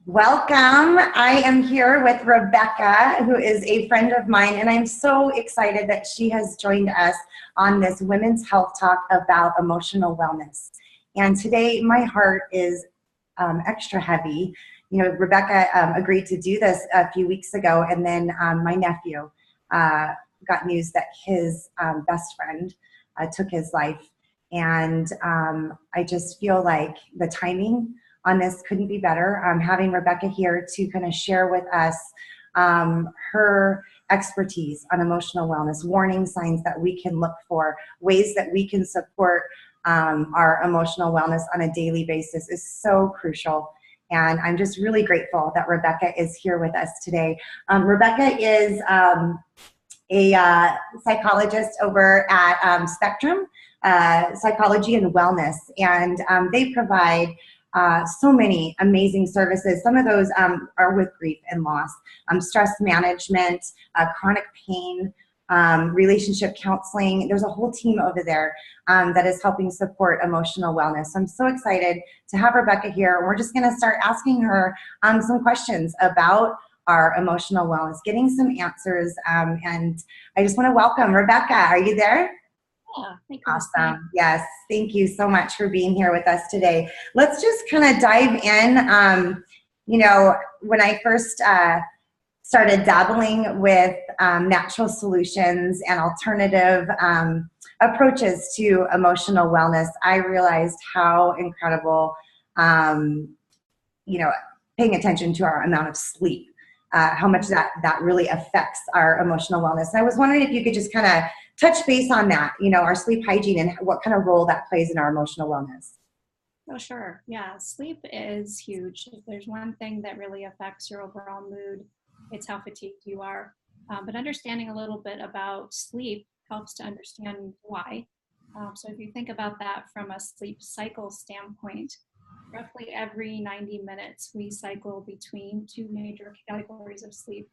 Welcome. I am here with Rebecca, who is a friend of mine, and I'm so excited that she has joined us on this Women's Health Talk about emotional wellness. And today, my heart is extra heavy. You know, Rebecca agreed to do this a few weeks ago, and then my nephew got news that his best friend took his life. And I just feel like the timing on this couldn't be better. Having Rebecca here to kind of share with us her expertise on emotional wellness, warning signs that we can look for, ways that we can support our emotional wellness on a daily basis is so crucial. And I'm just really grateful that Rebecca is here with us today. Rebecca is a psychologist over at Spectrum Psychology and Wellness, and they provide so many amazing services. Some of those are with grief and loss, stress management, chronic pain, relationship counseling. There's a whole team over there that is helping support emotional wellness. So I'm so excited to have Rebecca here. We're just going to start asking her some questions about our emotional wellness, getting some answers. And I just want to welcome Rebecca. Are you there? Yeah, thank you. Awesome. Yes. Thank you so much for being here with us today. Let's just kind of dive in. You know, when I first started dabbling with natural solutions and alternative approaches to emotional wellness, I realized how incredible, you know, paying attention to our amount of sleep, how much that really affects our emotional wellness. And I was wondering if you could just kind of touch base on that, you know, our sleep hygiene and what kind of role that plays in our emotional wellness. Oh, sure. Yeah, sleep is huge. If there's one thing that really affects your overall mood, it's how fatigued you are. But understanding a little bit about sleep helps to understand why. So if you think about that from a sleep cycle standpoint, roughly every 90 minutes, we cycle between two major categories of sleep.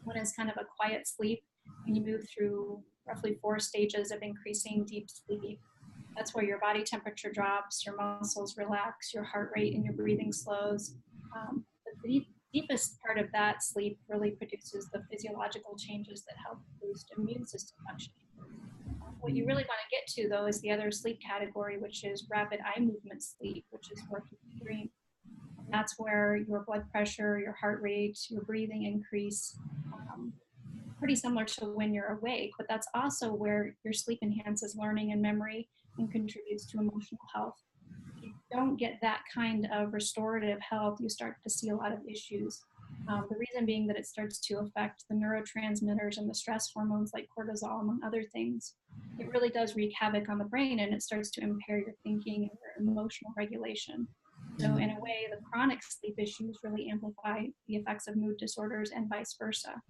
One is kind of a quiet sleep, and you move through roughly 4 stages of increasing deep sleep. That's where your body temperature drops, your muscles relax, your heart rate and your breathing slows. The deepest part of that sleep really produces the physiological changes that help boost immune system function. What you really want to get to, though, is the other sleep category, which is rapid eye movement sleep, which is where people dream. And that's where your blood pressure, your heart rate, your breathing increase. Pretty similar to when you're awake, but that's also where your sleep enhances learning and memory and contributes to emotional health. If you don't get that kind of restorative health, you start to see a lot of issues. The reason being that it starts to affect the neurotransmitters and the stress hormones like cortisol, among other things. It really does wreak havoc on the brain, and it starts to impair your thinking and your emotional regulation. So in a way, the chronic sleep issues really amplify the effects of mood disorders and vice versa.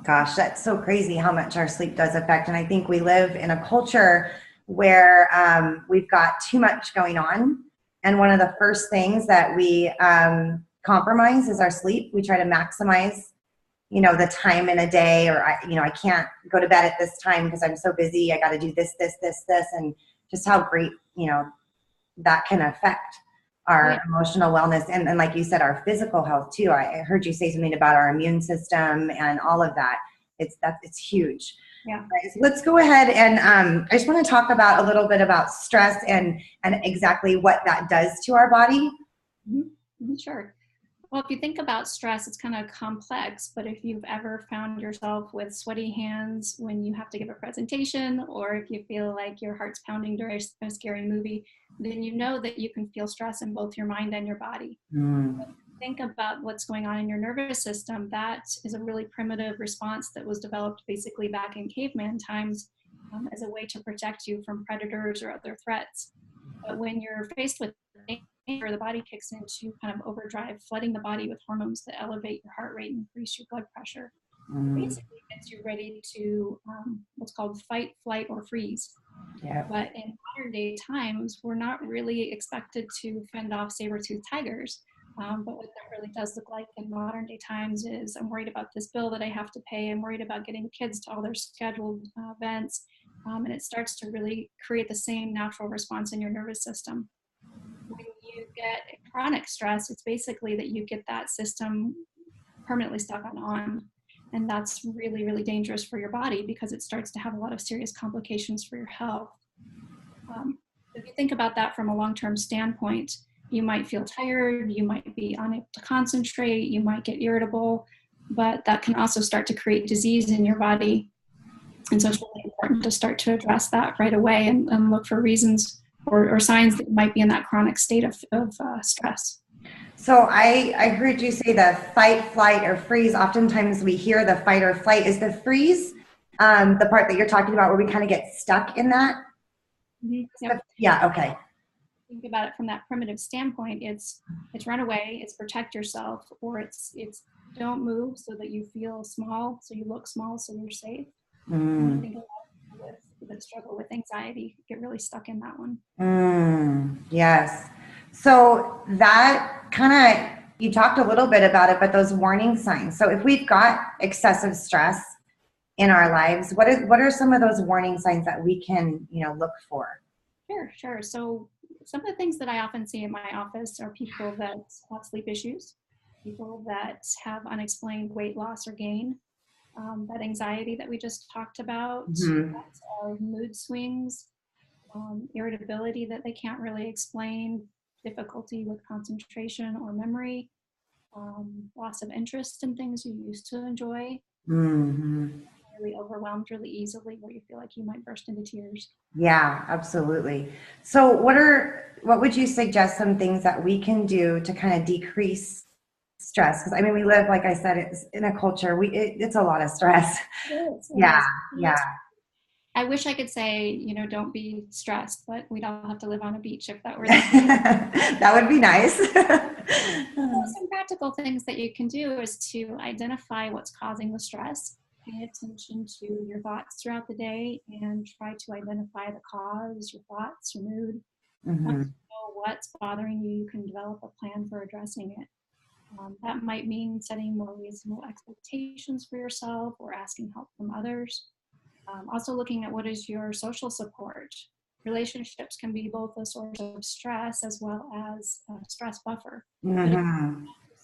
Gosh, that's so crazy how much our sleep does affect. And I think we live in a culture where we've got too much going on. And one of the first things that we compromise is our sleep. We try to maximize, you know, the time in a day, or, I can't go to bed at this time because I'm so busy. I got to do this, and just how great, you know, that can affect our emotional wellness and like you said, our physical health too. I heard you say something about our immune system and all of that. It's huge. Yeah. Right, so let's go ahead and I just want to talk about a little bit about stress and exactly what that does to our body. Mm-hmm. Sure. Well, if you think about stress, it's kind of complex, but if you've ever found yourself with sweaty hands when you have to give a presentation, or if you feel like your heart's pounding during a scary movie, then you know that you can feel stress in both your mind and your body. Think about what's going on in your nervous system. That is a really primitive response that was developed basically back in caveman times as a way to protect you from predators or other threats. But when you're faced with danger, the body kicks into kind of overdrive, flooding the body with hormones that elevate your heart rate and increase your blood pressure. Basically gets you ready to what's called fight, flight, or freeze. Yeah. But in modern day times, we're not really expected to fend off saber-toothed tigers. But what that really does look like in modern day times is I'm worried about this bill that I have to pay. I'm worried about getting the kids to all their scheduled events. And it starts to really create the same natural response in your nervous system. When you get chronic stress, it's basically that you get that system permanently stuck on. And that's really, really dangerous for your body because it starts to have a lot of serious complications for your health. If you think about that from a long-term standpoint, you might feel tired, you might be unable to concentrate, you might get irritable, but that can also start to create disease in your body. And so it's really important to start to address that right away and look for reasons or signs that you might be in that chronic state of stress. So I heard you say the fight, flight, or freeze. Oftentimes we hear the fight or flight. Is the freeze the part that you're talking about where we kind of get stuck in that? Mm-hmm. Yep. Yeah, okay. Think about it from that primitive standpoint. It's run away, it's protect yourself, or it's don't move so that you feel small, so you look small, so you're safe. I think a lot of people that struggle with anxiety get really stuck in that one. Yes. So that kind of, you talked a little bit about it, but those warning signs. So if we've got excessive stress in our lives, what are some of those warning signs that we can, look for? Sure. So some of the things that I often see in my office are people that have sleep issues, people that have unexplained weight loss or gain, that anxiety that we just talked about, mood swings, irritability that they can't really explain, difficulty with concentration or memory, loss of interest in things you used to enjoy, really overwhelmed really easily where you feel like you might burst into tears. Yeah, absolutely. So what would you suggest some things that we can do to kind of decrease stress? Because we live, like I said, it's in a culture, it's a lot of stress. Yeah. I wish I could say, don't be stressed, but we'd all have to live on a beach if that were the case. That would be nice. Some practical things that you can do is to identify what's causing the stress, pay attention to your thoughts throughout the day, and try to identify the cause, your thoughts, your mood. Once you know what's bothering you, you can develop a plan for addressing it. That might mean setting more reasonable expectations for yourself or asking help from others. Also looking at what is your social support. Relationships can be both a source of stress as well as a stress buffer. But if you have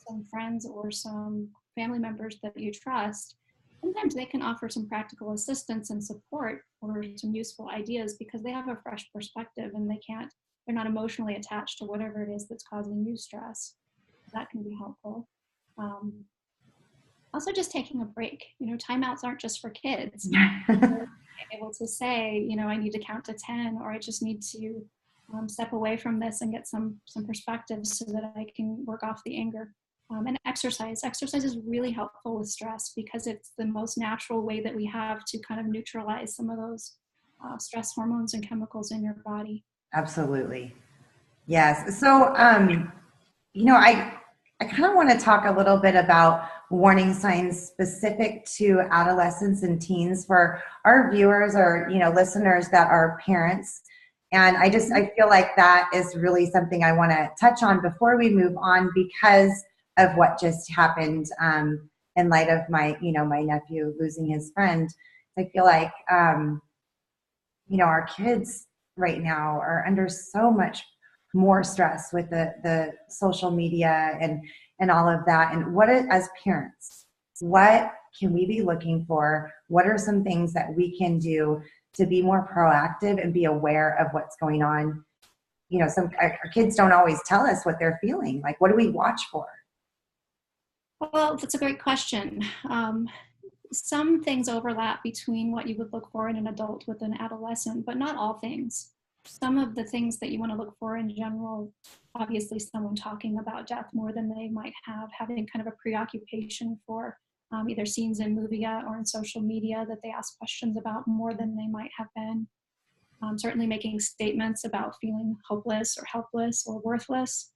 some friends or some family members that you trust, sometimes they can offer some practical assistance and support or some useful ideas because they have a fresh perspective and they're not emotionally attached to whatever it is that's causing you stress. That can be helpful. Also just taking a break. Timeouts aren't just for kids. Being able to say, I need to count to 10, or I just need to step away from this and get some perspective so that I can work off the anger. And exercise. Exercise is really helpful with stress because it's the most natural way that we have to kind of neutralize some of those stress hormones and chemicals in your body. Absolutely. Yes. So, I kind of want to talk a little bit about warning signs specific to adolescents and teens for our viewers or, listeners that are parents. And I feel like that is really something I want to touch on before we move on because of what just happened in light of my nephew losing his friend. I feel like, our kids right now are under so much more stress with the social media and all of that. And as parents, what can we be looking for? What are some things that we can do to be more proactive and be aware of what's going on? Our kids don't always tell us what they're feeling. Like, what do we watch for? Well, that's a great question. Some things overlap between what you would look for in an adult with an adolescent, but not all things. Some of the things that you want to look for in general, obviously someone talking about death more than they might have, having kind of a preoccupation for either scenes in media or in social media that they ask questions about more than they might have been. Certainly making statements about feeling hopeless or helpless or worthless.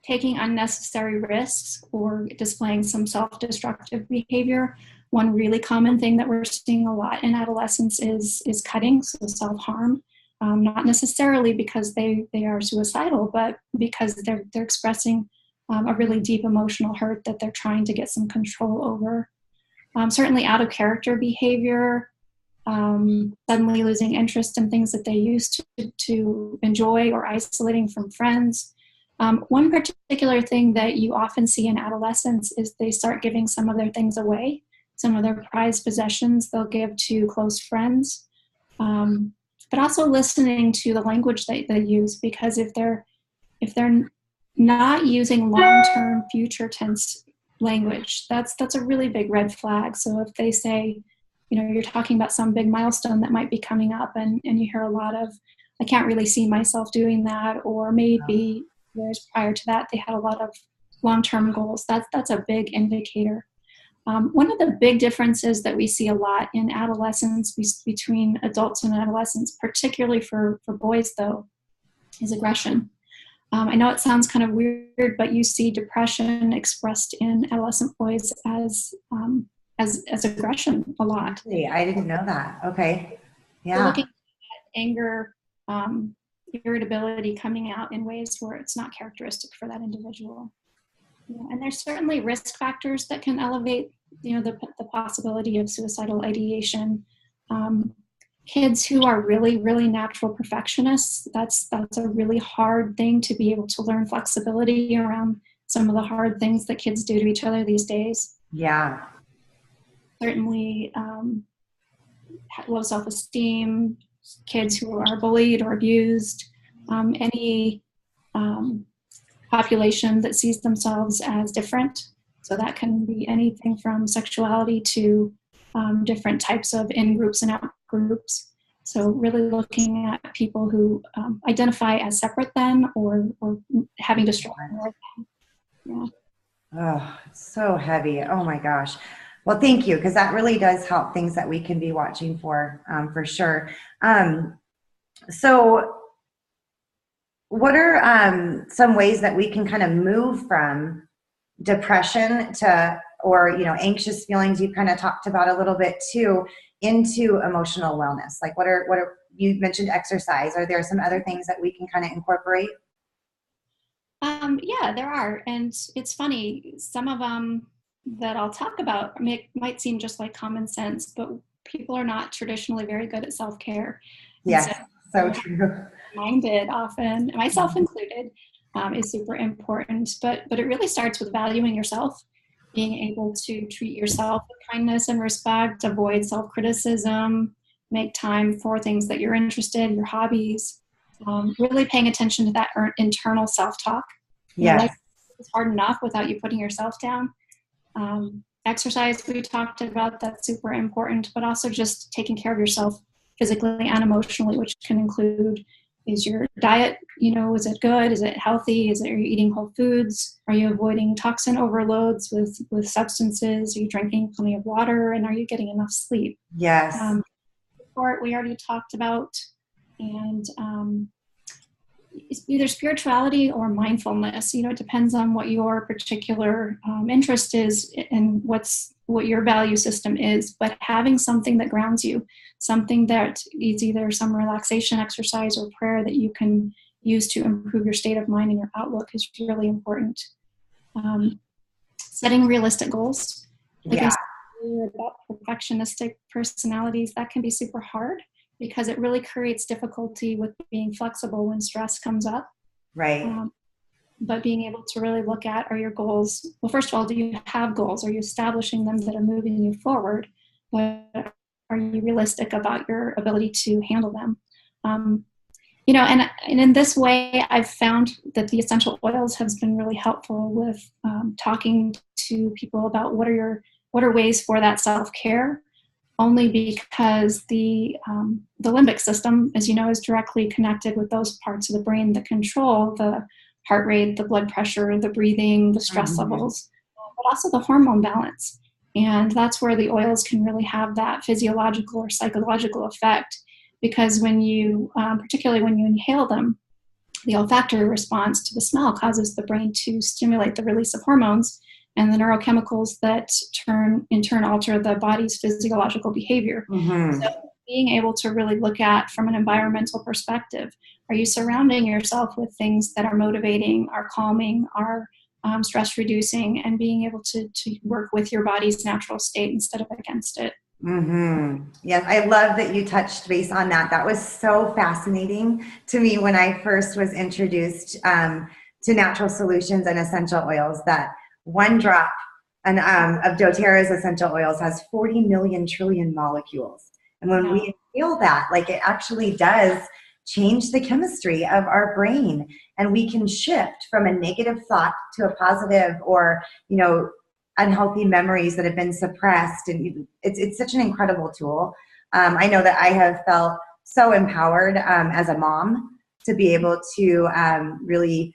Taking unnecessary risks or displaying some self-destructive behavior. One really common thing that we're seeing a lot in adolescents is cutting, so self-harm. Not necessarily because they are suicidal, but because they're expressing a really deep emotional hurt that they're trying to get some control over. Certainly out of character behavior, suddenly losing interest in things that they used to enjoy, or isolating from friends. One particular thing that you often see in adolescents is they start giving some of their things away, some of their prized possessions they'll give to close friends, but also listening to the language that they use, because if they're not using long-term future tense language, that's a really big red flag. So if they say, you're talking about some big milestone that might be coming up, and you hear a lot of, I can't really see myself doing that, or maybe years prior to that they had a lot of long-term goals, that's a big indicator. One of the big differences that we see a lot in adolescence between adults and adolescents, particularly for boys though, is aggression. I know it sounds kind of weird, but you see depression expressed in adolescent boys as aggression a lot. I didn't know that. Okay. Yeah. So looking at anger, irritability coming out in ways where it's not characteristic for that individual. Yeah, and there's certainly risk factors that can elevate, the possibility of suicidal ideation. Kids who are really, really natural perfectionists, that's a really hard thing to be able to learn flexibility around some of the hard things that kids do to each other these days. Yeah. Certainly low self-esteem, kids who are bullied or abused, any population that sees themselves as different. So that can be anything from sexuality to different types of in-groups and out-groups. So really looking at people who identify as separate than, or having to struggle more than. Yeah. Oh, it's so heavy. Oh my gosh. Well, thank you, because that really does help, things that we can be watching for sure. So what are some ways that we can kind of move from depression to, or, anxious feelings you kind of talked about a little bit too, into emotional wellness? Like what are, you mentioned exercise. Are there some other things that we can kind of incorporate? Yeah, there are. And it's funny, some of them that I'll talk about might seem just like common sense, but people are not traditionally very good at self-care. Yes, so true. Minded often, myself included, is super important. But it really starts with valuing yourself, being able to treat yourself with kindness and respect, avoid self-criticism, make time for things that you're interested in, your hobbies, really paying attention to that internal self-talk. Yes. Life is hard enough without you putting yourself down. Exercise, we talked about, that's super important, but also just taking care of yourself physically and emotionally, which can include, is your diet, is it good? Is it healthy? Are you eating whole foods? Are you avoiding toxin overloads with substances? Are you drinking plenty of water? And are you getting enough sleep? Yes. Support, we already talked about. And either spirituality or mindfulness, it depends on what your particular interest is and what your value system is, but having something that grounds you, something that is either some relaxation exercise or prayer that you can use to improve your state of mind and your outlook is really important. Setting realistic goals. Like I said about perfectionistic personalities, that can be super hard, because it really creates difficulty with being flexible when stress comes up. Right. But being able to really look at, are your goals, well, first of all, do you have goals? Are you establishing them that are moving you forward? But are you realistic about your ability to handle them? And in this way, I've found that the essential oils has been really helpful with talking to people about what are ways for that self-care. Only because the limbic system, as you know, is directly connected with those parts of the brain that control the heart rate, the blood pressure, the breathing, the stress levels, but also the hormone balance. And that's where the oils can really have that physiological or psychological effect, because when you, particularly when you inhale them, the olfactory response to the smell causes the brain to stimulate the release of hormones and the neurochemicals that in turn alter the body's physiological behavior. Mm-hmm. So being able to really look at, from an environmental perspective, are you surrounding yourself with things that are motivating, are calming, are stress reducing, and being able to work with your body's natural state instead of against it. Yes, I love that you touched base on that. That was so fascinating to me when I first was introduced to natural solutions and essential oils. That one drop of doTERRA's essential oils has 40 million trillion molecules. And when we inhale that, like it actually does change the chemistry of our brain. And we can shift from a negative thought to a positive, or, you know, unhealthy memories that have been suppressed. And it's such an incredible tool. I know that I have felt so empowered as a mom to be able to really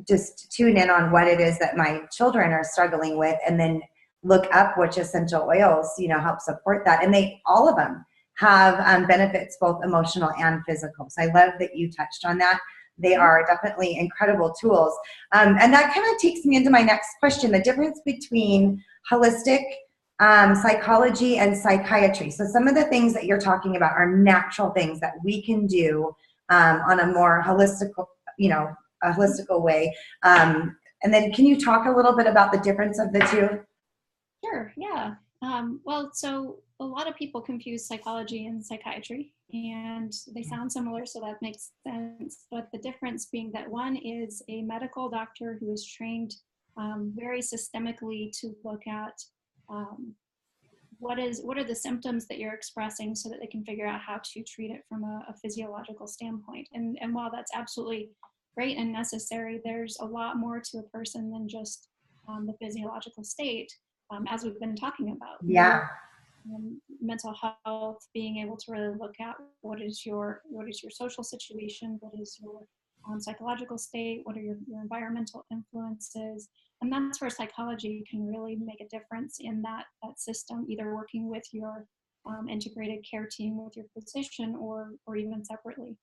just tune in on what it is that my children are struggling with, and then look up which essential oils, you know, help support that. And they, all of them have benefits, both emotional and physical. So I love that you touched on that. They are definitely incredible tools. And that kind of takes me into my next question, the difference between holistic psychology and psychiatry. So some of the things that you're talking about are natural things that we can do on a more holistic, you know, a holistical way. And then can you talk a little bit about the difference of the two? Sure, yeah. Well, so a lot of people confuse psychology and psychiatry, and they sound similar, so that makes sense. But the difference being that one is a medical doctor who is trained very systemically to look at what are the symptoms that you're expressing, so that they can figure out how to treat it from a physiological standpoint. And while that's absolutely great and necessary, there's a lot more to a person than just the physiological state. As we've been talking about. Yeah. Mental health, being able to really look at what is your social situation, what is your psychological state, what are your environmental influences, and that's where psychology can really make a difference in that system, either working with your integrated care team with your physician, or even separately.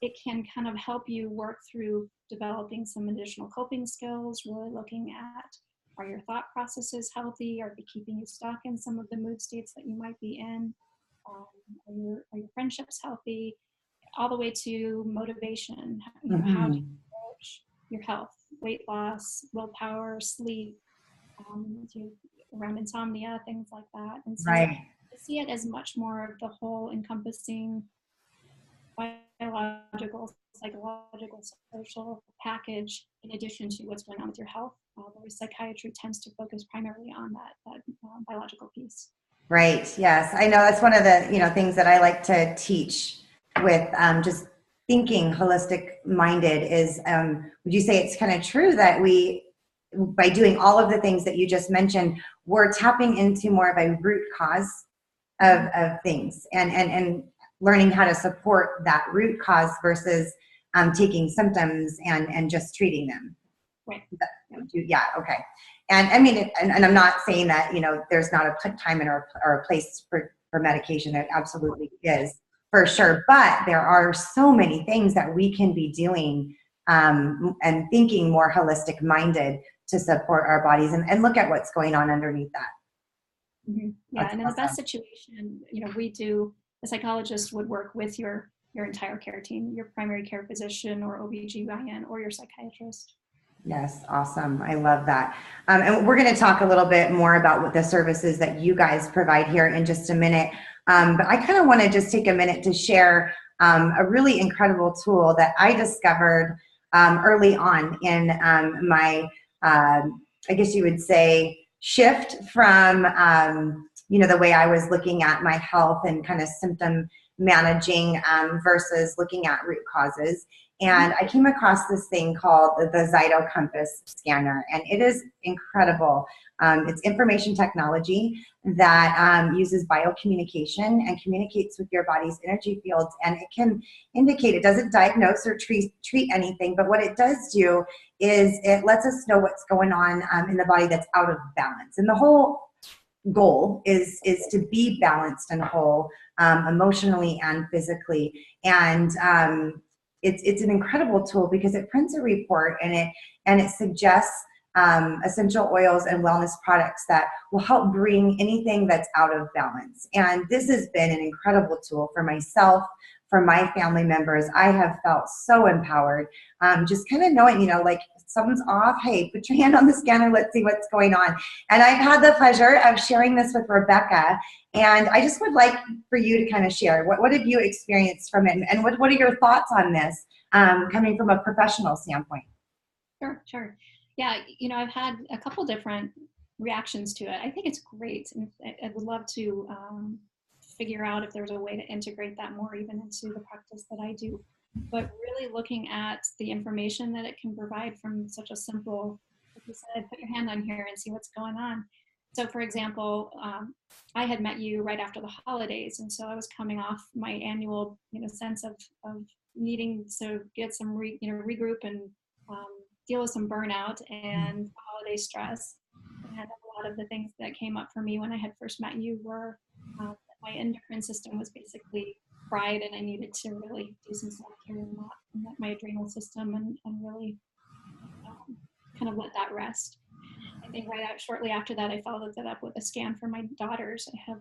It can kind of help you work through developing some additional coping skills, really looking at, are your thought processes healthy? Are they keeping you stuck in some of the mood states that you might be in? Are your friendships healthy? All the way to motivation. You know, how do you approach your health, weight loss, willpower, sleep, around insomnia, things like that. And so I see it as much more of the whole encompassing biological, psychological, social package, in addition to what's going on with your health. Whereas psychiatry tends to focus primarily on that biological piece. Right. Yes, I know that's one of the things that I like to teach with just thinking holistic minded is. Would you say it's kind of true that we, by doing all of the things that you just mentioned, we're tapping into more of a root cause of things, and learning how to support that root cause versus taking symptoms and just treating them. Right. Yeah. Okay. And I mean, and I'm not saying that, there's not a time or a place for medication. There absolutely is, for sure. But there are so many things that we can be doing and thinking more holistic minded to support our bodies and look at what's going on underneath that. Mm-hmm. Yeah. That's and in awesome. The best situation, the psychologist would work with your entire care team, your primary care physician or OBGYN or your psychiatrist. Yes, awesome. I love that. And we're going to talk a little bit more about what the services that you guys provide here in just a minute. But I kind of want to just take a minute to share a really incredible tool that I discovered early on in my, I guess you would say, shift from, the way I was looking at my health and kind of symptom managing versus looking at root causes. And I came across this thing called the Zyto Compass scanner, and it is incredible. It's information technology that uses biocommunication and communicates with your body's energy fields, and it can indicate, it doesn't diagnose or treat anything, but what it does do is it lets us know what's going on in the body that's out of balance. And the whole goal is to be balanced and whole emotionally and physically. And it's an incredible tool because it prints a report and it suggests essential oils and wellness products that will help bring anything that's out of balance. And this has been an incredible tool for myself, for my family members, I have felt so empowered. Just kind of knowing, like something's off, hey, put your hand on the scanner, let's see what's going on. And I've had the pleasure of sharing this with Rebecca, and I just would like for you to kind of share, what have you experienced from it, and what are your thoughts on this, coming from a professional standpoint? Sure. Yeah, I've had a couple different reactions to it. I think it's great, and I would love to figure out if there's a way to integrate that more even into the practice that I do. But really looking at the information that it can provide from such a simple, like you said, put your hand on here and see what's going on. So for example, I had met you right after the holidays, and so I was coming off my annual, sense of needing to get some regroup and deal with some burnout and holiday stress. And a lot of the things that came up for me when I had first met you were that my endocrine system was basically fried, and I needed to really do some self-care and let my adrenal system and really kind of let that rest. I think shortly after that, I followed that up with a scan for my daughters. I have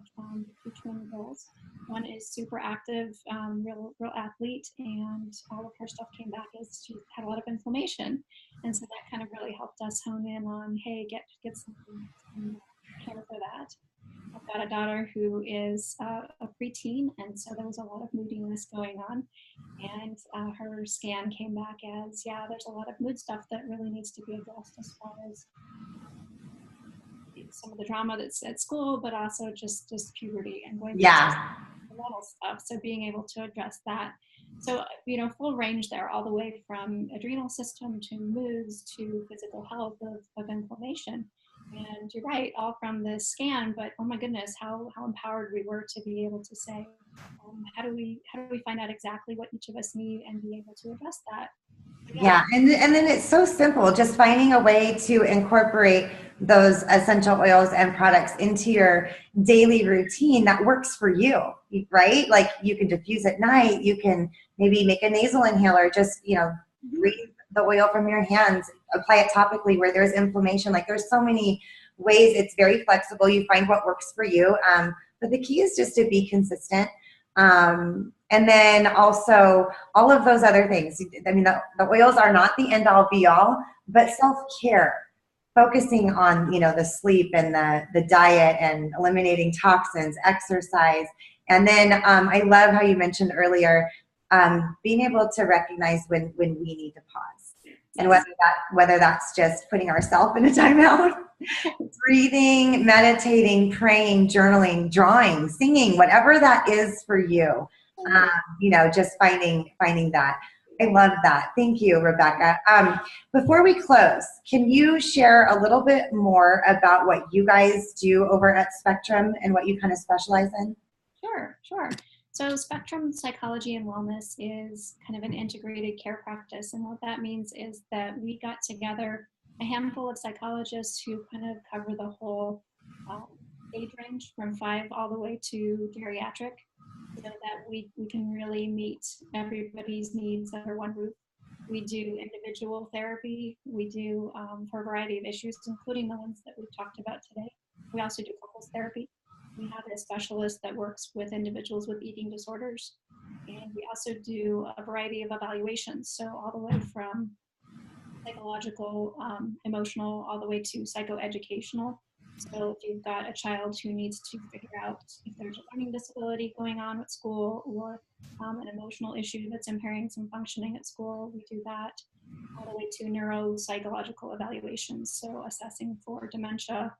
2 twin girls. One is super active, real athlete, and all of her stuff came back as she had a lot of inflammation. And so that kind of really helped us hone in on, hey, get some care for that. I've got a daughter who is a preteen, and so there was a lot of moodiness going on. And her scan came back as, yeah, there's a lot of mood stuff that really needs to be addressed as far as some of the drama that's at school, but also just puberty and going through hormonal stuff. So being able to address that. So, full range there, all the way from adrenal system to moods to physical health of inflammation. And you're right, all from the scan, but oh my goodness, how empowered we were to be able to say, how do we find out exactly what each of us need and be able to address that? Yeah, and then it's so simple, just finding a way to incorporate those essential oils and products into your daily routine that works for you, right? Like you can diffuse at night, you can maybe make a nasal inhaler, just, breathe the oil from your hands, apply it topically where there's inflammation. Like there's so many ways. It's very flexible. You find what works for you. But the key is just to be consistent. And then also all of those other things. I mean, the oils are not the end all be all, but self-care, focusing on, the sleep and the diet and eliminating toxins, exercise. And then I love how you mentioned earlier, being able to recognize when we need to pause. And whether that's just putting ourselves in a timeout, breathing, meditating, praying, journaling, drawing, singing, whatever that is for you, just finding that. I love that. Thank you, Rebecca. Before we close, can you share a little bit more about what you guys do over at Spectrum and what you kind of specialize in? Sure. So Spectrum Psychology and Wellness is kind of an integrated care practice. And what that means is that we got together a handful of psychologists who kind of cover the whole age range from 5 all the way to geriatric, so that we can really meet everybody's needs under one roof. We do individual therapy. We do for a variety of issues, including the ones that we've talked about today. We also do couples therapy. We have a specialist that works with individuals with eating disorders. And we also do a variety of evaluations. So all the way from psychological, emotional, all the way to psychoeducational. So if you've got a child who needs to figure out if there's a learning disability going on at school or an emotional issue that's impairing some functioning at school, we do that, all the way to neuropsychological evaluations. So assessing for dementia,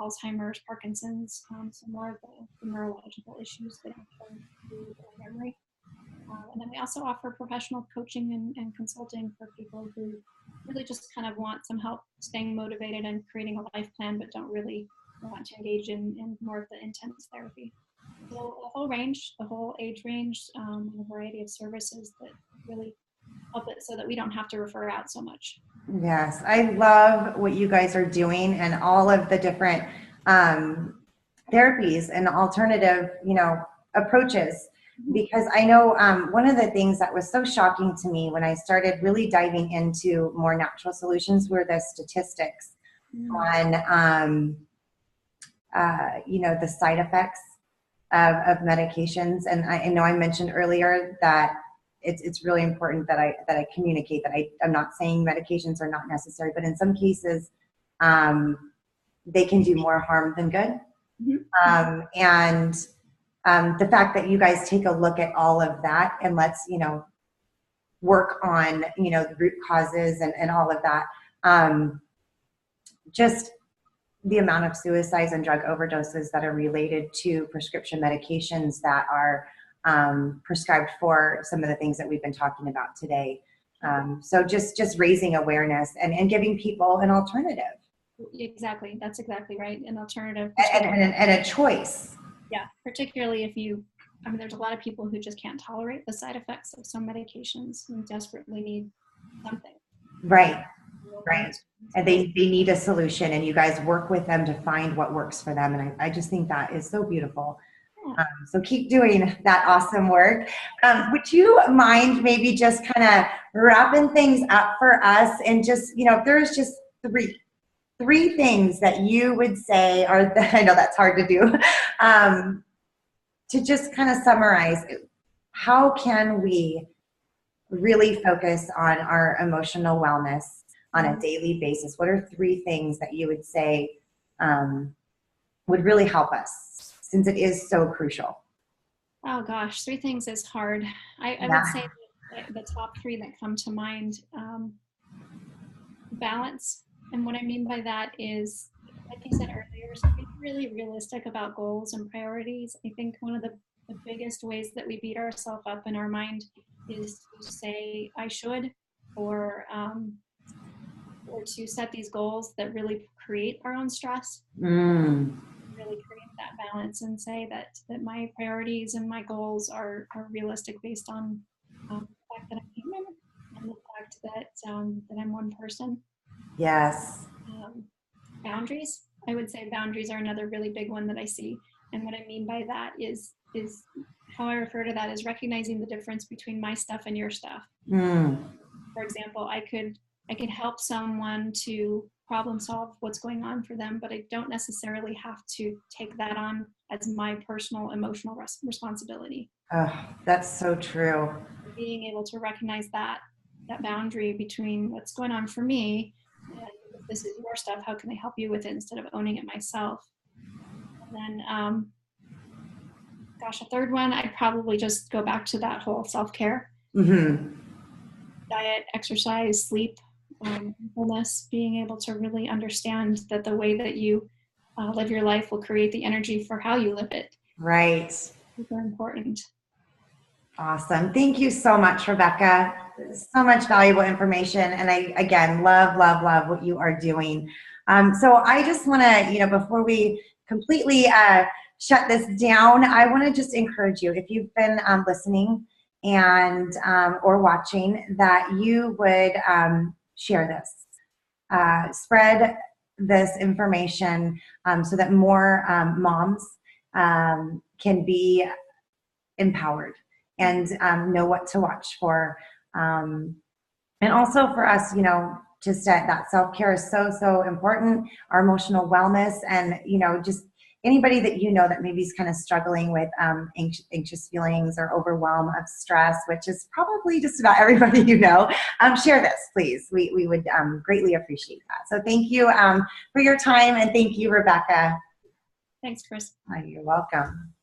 Alzheimer's, Parkinson's, some more of the neurological issues that impair memory. And then we also offer professional coaching and consulting for people who really just kind of want some help staying motivated and creating a life plan, but don't really want to engage in more of the intense therapy. So the whole range, the whole age range, and a variety of services that really help it so that we don't have to refer out so much. Yes, I love what you guys are doing and all of the different therapies and alternative, approaches. Because I know one of the things that was so shocking to me when I started really diving into more natural solutions were the statistics on, the side effects of medications. And I know I mentioned earlier that it's really important that I communicate that I'm not saying medications are not necessary, but in some cases, they can do more harm than good. Mm-hmm. The fact that you guys take a look at all of that and let's, work on, the root causes and all of that. Just the amount of suicides and drug overdoses that are related to prescription medications that are prescribed for some of the things that we've been talking about today. So just raising awareness and giving people an alternative. Exactly. That's exactly right. An alternative. And a choice. Yeah. Particularly if there's a lot of people who just can't tolerate the side effects of some medications and desperately need something. Right. Right. And they need a solution, and you guys work with them to find what works for them. And I just think that is so beautiful. Yeah. So keep doing that awesome work. Would you mind maybe just kind of wrapping things up for us and just, if there's just three things that you would say I know that's hard to do, to just kind of summarize, how can we really focus on our emotional wellness on a daily basis? What are three things that you would say would really help us, since it is so crucial? Oh gosh, three things is hard. I would say the top three that come to mind, balance. And what I mean by that is, like you said earlier, so being really realistic about goals and priorities. I think one of the biggest ways that we beat ourselves up in our mind is to say, I should, or to set these goals that really create our own stress. Really create that balance and say that my priorities and my goals are realistic based on the fact that I'm human and the fact that I'm one person. Yes. Boundaries. I would say boundaries are another really big one that I see. And what I mean by that is how I refer to that is recognizing the difference between my stuff and your stuff. For example, I could help someone to problem solve what's going on for them, but I don't necessarily have to take that on as my personal emotional responsibility. Oh, that's so true. Being able to recognize that boundary between what's going on for me, and if this is your stuff, how can I help you with it instead of owning it myself? And then, a third one, I'd probably just go back to that whole self-care. Diet, exercise, sleep, mindfulness, being able to really understand that the way that you live your life will create the energy for how you live it. Right. Super important. Awesome. Thank you so much, Rebbeca. So much valuable information. And I, again, love what you are doing. So I just want to, before we completely shut this down, I want to just encourage you, if you've been listening and or watching, that you would share this, spread this information so that more moms can be empowered and know what to watch for. And also for us, just that self-care is so important, our emotional wellness, and, just anybody that that maybe is kind of struggling with anxious feelings or overwhelm of stress, which is probably just about everybody share this, please. We would greatly appreciate that. So thank you for your time, and thank you, Rebbeca. Thanks, Chris. You're welcome.